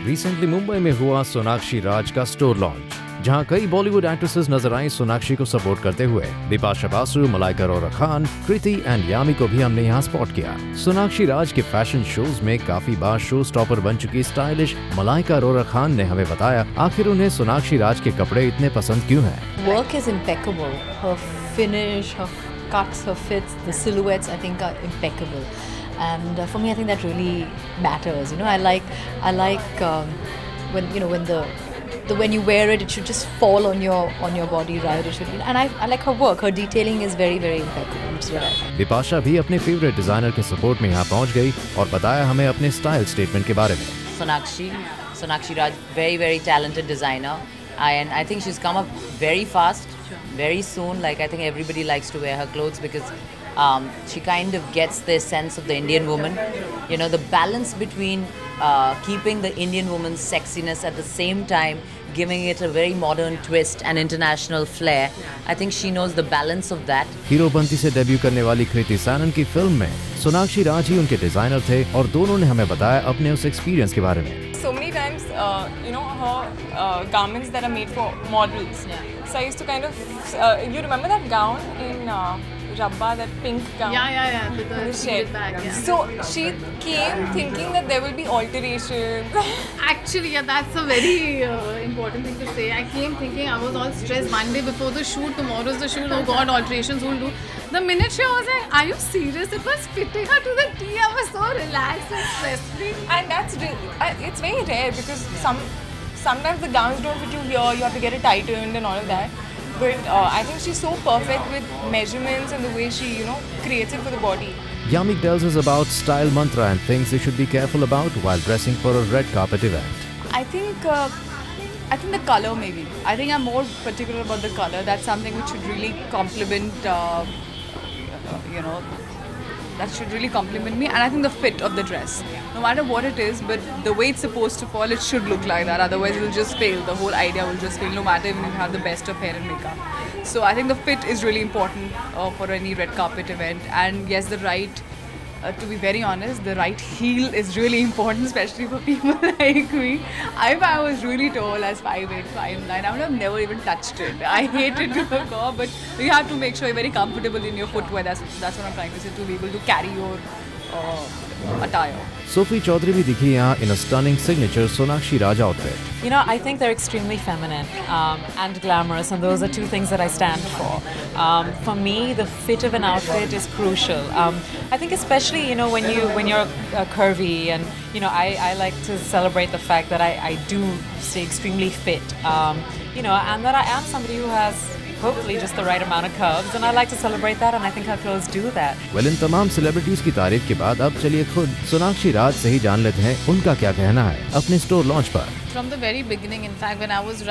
Recently Mumbai में हुआ सोनाक्षी राज का स्टोर लॉन्च, जहां कई बॉलीवुड एक्ट्रेसेस नजर आई सोनाक्षी को सपोर्ट करते हुए। बिपाशा बासु, मलाइका अरोरा खान, कृति एंड यामी को भी हमने यहां स्पॉट किया। सोनाक्षी राज के फैशन शोज में काफी बार शो स्टॉपर बन चुकी स्टाइलिश मलाइका अरोरा खान ने हमें बताया आखिर उन्हें सोनाक्षी राज के कपड़े इतने पसंद क्यों हैं। Work is impeccable. Her finish, her cuts, her fits, the silhouettes I think are impeccable. And for me, I think that really matters. You know, I like when you wear it, it should just fall on your body, right? It should, and I like her work. Her detailing is very impeccable. It's what I like. Bipasha भी अपने favourite designer के support में यहाँ पहुँच गई और बताया हमें अपने स्टाइल स्टेटमेंट के बारे में। Sonakshi Raj, very talented designer, and I think she's come up very fast, very soon. Like I think everybody likes to wear her clothes because she kind of gets this sense of the Indian woman. You know, the balance between keeping the Indian woman's sexiness at the same time giving it a very modern twist and international flair. I think she knows the balance of that. Heropanti से debut करने वाली कृति सैनन की film में सोनाक्षी राज ही उनके designer थे और दोनों ने हमें बताया अपने उस एक्सपीरियंस के बारे में। So many times, you know, her garments that are made for models. Yeah. So I used to kind of, you remember that gown in Rabba, that pink gown? Yeah. With the shed bag. Yeah. So she came thinking that there will be alterations. Actually, yeah, that's a very important thing to say. I came thinking, I was all stressed Monday before the shoot, tomorrow's the shoot, oh God, alterations will do. The minute she was like, are you serious? It was fitting her to the T. I was so relaxed and stress-free. And that's, it's very rare because sometimes the gowns don't fit you here, you have to get it tightened and all of that. But I think she's so perfect with measurements and the way she, you know, creates it for the body. Yami tells us about style mantra and things they should be careful about while dressing for a red carpet event. I think the color maybe. I think I'm more particular about the color. That's something which should really complement, you know, that should really compliment me. And I think the fit of the dress. No matter what it is, but the way it's supposed to fall, it should look like that. Otherwise, it will just fail. The whole idea will just fail, no matter even if you have the best of hair and makeup. So I think the fit is really important for any red carpet event. And yes, the right, to be very honest, the right heel is really important, especially for people like me. If I was really tall as 5'8", 5'9", I would have never even touched it. I hate it to the core, but you have to make sure you're very comfortable in your footwear. That's what I'm trying to say, to be able to carry your attire. Sophie Chaudhary भी दिखी यहाँ in a stunning signature Sonakshi Raj outfit. You know, I think they're extremely feminine and glamorous, and those are two things that I stand for. For me, the fit of an outfit is crucial. I think especially, you know, when you're curvy, and you know, I like to celebrate the fact that I do stay extremely fit. You know, and that I am somebody who has hopefully just the right amount of curves, and I like to celebrate that, and I think her clothes do that. Well, इन तमाम celebrities की तारीफ के बाद अब चलिए खुद सोनाक्षी राज से ही जान लेते हैं उनका क्या कहना है अपने स्टोर लॉन्च पर। From the very beginning, in fact, when I was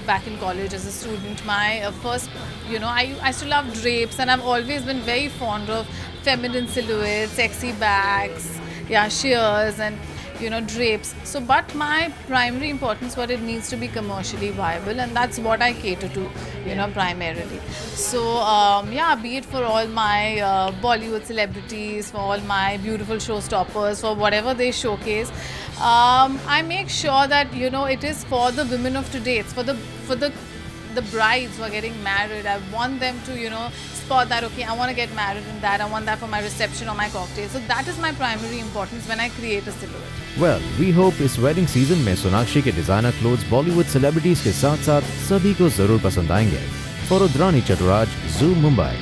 back in college as a student, my first, you know, I used to love drapes, and I've always been very fond of feminine silhouettes, sexy bags, yeah, sheers, and you know, drapes. So, but my primary importance, what it needs to be commercially viable, and that's what I cater to, you know, primarily. So, yeah, be it for all my Bollywood celebrities, for all my beautiful showstoppers, for whatever they showcase, I make sure that, you know, it is for the women of today. It's for the brides who are getting married. I want them to, you know, spot that, okay, I want to get married in that, I want that for my reception or my cocktail. So that is my primary importance when I create a silhouette. Well, we hope इस wedding season में सोनाक्षी के designer clothes Bollywood celebrities के साथ साथ सभी को जरूर पसंद आएंगे। For Udrani Chaturaj, Zoom Mumbai.